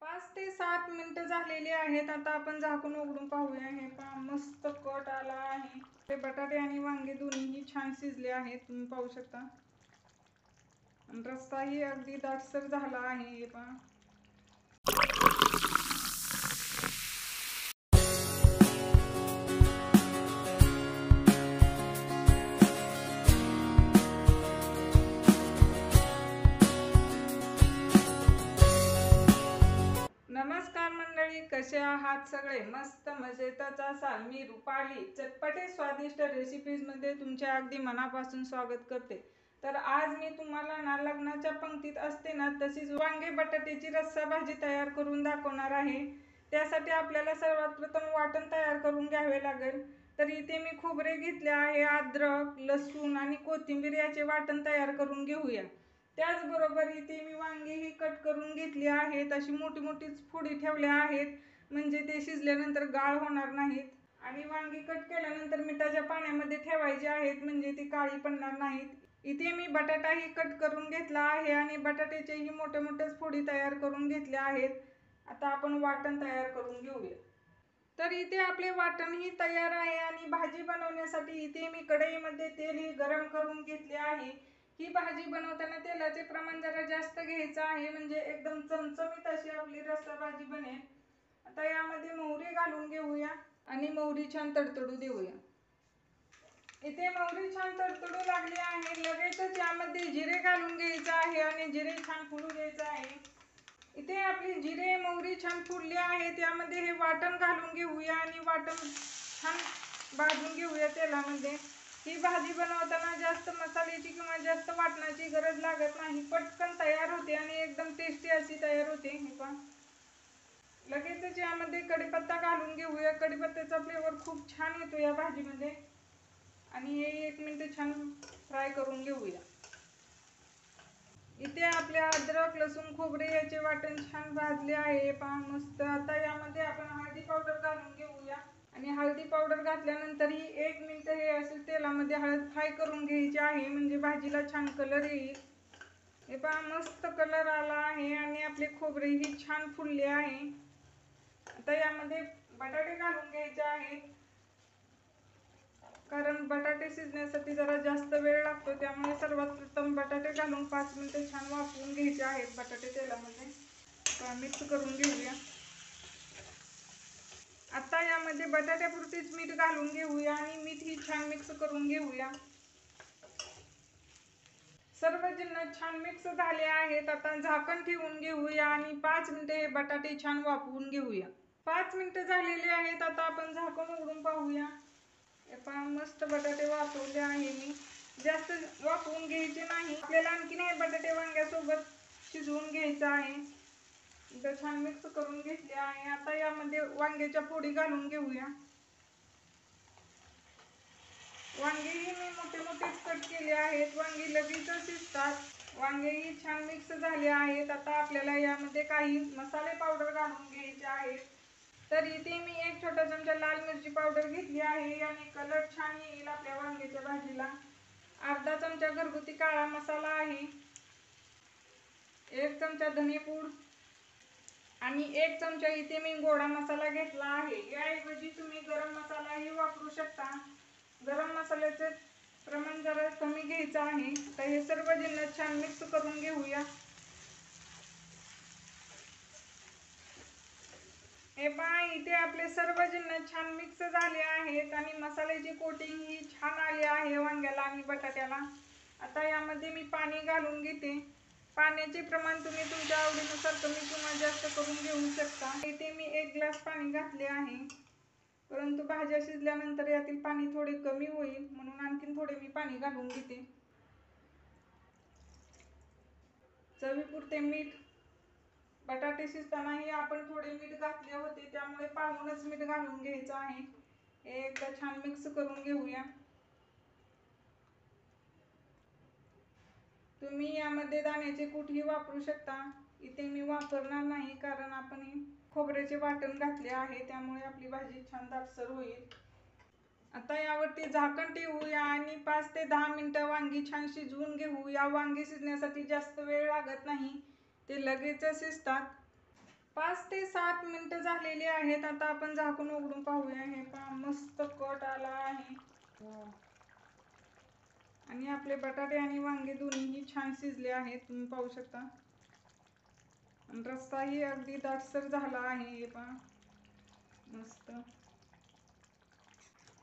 5 ते 7 मिनिटं झालेली आहेत. आता आपण झाकून उघडून पाहूया. हे पहा, मस्त कट आला आहे. ते बटाटे आणि वांगे दोन्हीही छान शिजले आहेत, तुम्ही पाहू शकता. रस्साही अगदी दाटसर झाला आहे. हे पहा. नमस्कार मंडळी, कसे आहात सगळे? मस्त मजेतच असाल. मी रुपाली चटपटे स्वादिष्ट रेसिपीजमध्ये तुमच्या अगदी मनापासून स्वागत करते. तर आज मी तुम्हाला लग्नाच्या पंक्तीत असते ना तशीच वांगे बटाट्याची रस्सा भाजी तयार करून दाखवणार आहे. त्यासाठी आपल्याला सर्वात प्रथम वाटण तयार करून घ्यावे लागेल. तर इथे मी खोबरे घेतले आहे, अद्रक, लसूण आणि कोथिंबीर याचे वाटण तयार करून घेऊया. त्याचबरोबर इथे मी वांगेही कट करून घेतली आहेत. अशी मोठी मोठीच फोडी ठेवल्या आहेत, म्हणजे ते शिजल्यानंतर गाळ होणार नाहीत. आणि वांगी कट केल्यानंतर मिठाच्या पाण्यामध्ये ठेवायची आहेत, म्हणजे ती काळी पडणार नाहीत. इथे मी बटाटाही कट करून घेतला आहे आणि बटाट्याच्याही मोठ्या मोठ्याच फोडी तयार करून घेतल्या आहेत. आता आपण वाटण तयार करून घेऊया. तर इथे आपले वाटणही तयार आहे आणि भाजी बनवण्यासाठी इथे मी कढईमध्ये तेलही गरम करून घेतले आहे. ही भाजी बनवताना तेलाचे प्रमाण जरा जास्त घ्यायचं आहे, म्हणजे एकदम चमचमीत अशी आपली रस्सा भाजी बनेल. आता यामध्ये मोहरी घालून घेऊया आणि मोहरी छान तडतडू देऊया. इथे मोहरी छान तडतडू लागली आहे. लगेचच यामध्ये जिरे घालून घ्यायचं आहे आणि जिरे छान फुलू द्यायचं आहे. इथे आपली जिरे मोहरी छान फुलली आहे. त्यामध्ये हे वाटण घालून घेऊया आणि वाटण छान भाजून घेऊया तेलामध्ये. ही भाजी बनवताना जास्त मसाल्याची किंवा जास्त वाटणाची गरज लागत नाही. पटकन तयार होते आणि एकदम टेस्टी अशी तयार होते. हे पहा, लगेचच यामध्ये कढीपत्ता घालून घेऊया. कढीपत्त्याचा फ्लेवर खूप छान येतो या भाजीमध्ये. आणि हे 1 मिनिट छान फ्राय करून घेऊया. इथे आपले अद्रक, लसूण, खोबरे याचे वाटण छान भाजले आहे. पहा, मस्त. आता यामध्ये आपण हळदी पावडर घालून घेऊया आणि हळदी पावडर घातल्यानंतर ही 1 मिनिट हे असे तेलामध्ये हळद फ्राय करून घ्यायची आहे, म्हणजे भाजीला छान कलर येईल. हे पहा, मस्त कलर आला आहे आणि आपले खोबरेही छान फुलले आहे. आता यामध्ये बटाटे घालून घ्यायचे आहेत, कारण बटाटे शिजण्यासाठी जरा जास्त वेळ लागतो. त्यामुळे सर्वात प्रथम बटाटे घालून 5 मिनिटे छान वाफवून घ्यायचे आहेत. बटाटे तेलामध्ये मिक्स करून घेऊया. आता यामध्ये बटाट्यापुरतीच मीठ घालून घेऊया आणि मीठ ही छान मिक्स करून घेऊया. सर्व जिन्नस छान मिक्स झाले आहेत. आता झाकण ठेवून घेऊया आणि 5 मिनिटे हे बटाटे छान वाफवून घेऊया. 5 मिनिटे झालेले आहेत. आता आपण झाकण उघडून पाहूया. हे पहा, मस्त बटाटे वाफवले आहे मी. जास्त वाफवून घ्यायचे नाही, आपल्याला आणखीन हे बटाटे वांग्यासोबत शिजवून घ्यायचं आहे. इथं छान मिक्स करून घेतले आहे. आता यामध्ये वांग्याच्या फोडी घालून घेऊया. वांगेही मी मोठे मोठेच कट केले आहेत. वांगी लगेचच शिजतात. वांगेही छान मिक्स झाले आहेत. आता आपल्याला यामध्ये काही मसाले पावडर घालून घ्यायचे आहेत. तर इथे मी 1 छोटा चमचा लाल मिरची पावडर घेतली आहे आणि कलर छान येईल आपल्या वांग्याच्या भाजीला. अर्धा चमचा घरगुती काळा मसाला आहे, 1 चमचा धनेपूड आणि 1 चमचा इथे मी गोडा मसाला घेतला आहे. याऐवजी तुम्ही गरम मसालाही वापरू शकता. गरम मसाल्याचे प्रमाण जरा कमी घ्यायचं आहे. तर हे सर्व जिन्नस छान मिक्स करून घेऊया. हे पहा, इथे आपले सर्व जिन्नस छान मिक्स झाले आहेत आणि मसाल्याची कोटिंग ही छान आली आहे वांग्याला आणि बटाट्याला. आता यामध्ये मी पाणी घालून घेते. पाण्याचे प्रमाण तुम्ही तुमच्या आवडीनुसार कमी किंवा जास्त करून घेऊ शकता. इथे मी 1 ग्लास पाणी घातले आहे, परंतु भाज्या शिजल्यानंतर यातील पाणी थोडे कमी होईल, म्हणून आणखीन थोडे मी पाणी घालून घेते. चवीपुरते मीठ. बटाटे शिजतानाही आपण थोडे मीठ घातले होते, त्यामुळे पाहूनच मीठ घालून घ्यायचं आहे. हे एकदा छान मिक्स करून घेऊया. तुम्ही यामध्ये दाण्याचे कूटही वापरू शकता. इथे मी वापरणार नाही, कारण आपण खोबऱ्याचे वाटण घातले आहे, त्यामुळे आपली भाजी छान दाटसर होईल. आता यावरती झाकण ठेवूया आणि 5 ते 10 मिनिटं वांगी छान शिजवून घेऊया. वांगी शिजण्यासाठी जास्त वेळ लागत नाही, ते लगेचच शिजतात. 5 ते 7 मिनिटं झालेली आहेत. आता आपण झाकून उघडून पाहूया. हे का मस्त कट आला आहे. आणि आपले बटाटे आणि वांगे दोन्हीही छान शिजले आहेत, तुम्ही पाहू शकता. आणि रस्साही अगदी दाटसर झाला आहे. हे पहा मस्त.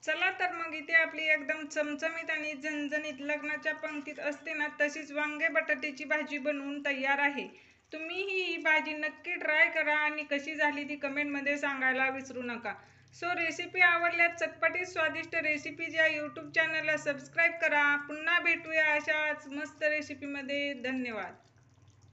चला तर मग इथे आपली एकदम चमचमीत आणि झणझणीत लग्नाच्या पंक्तीत असते ना तशीच वांगे बटाट्याची भाजी बनवून तयार आहे. तुम्हीही ही भाजी नक्की ट्राय करा आणि कशी झाली ती कमेंटमध्ये सांगायला विसरू नका. सो रेसिपी आवडल्यास चटपटीत स्वादिष्ट रेसिपीज या यूट्यूब चॅनलला सबस्क्राईब करा. पुन्हा भेटूया अशाच मस्त रेसिपीमध्ये. धन्यवाद.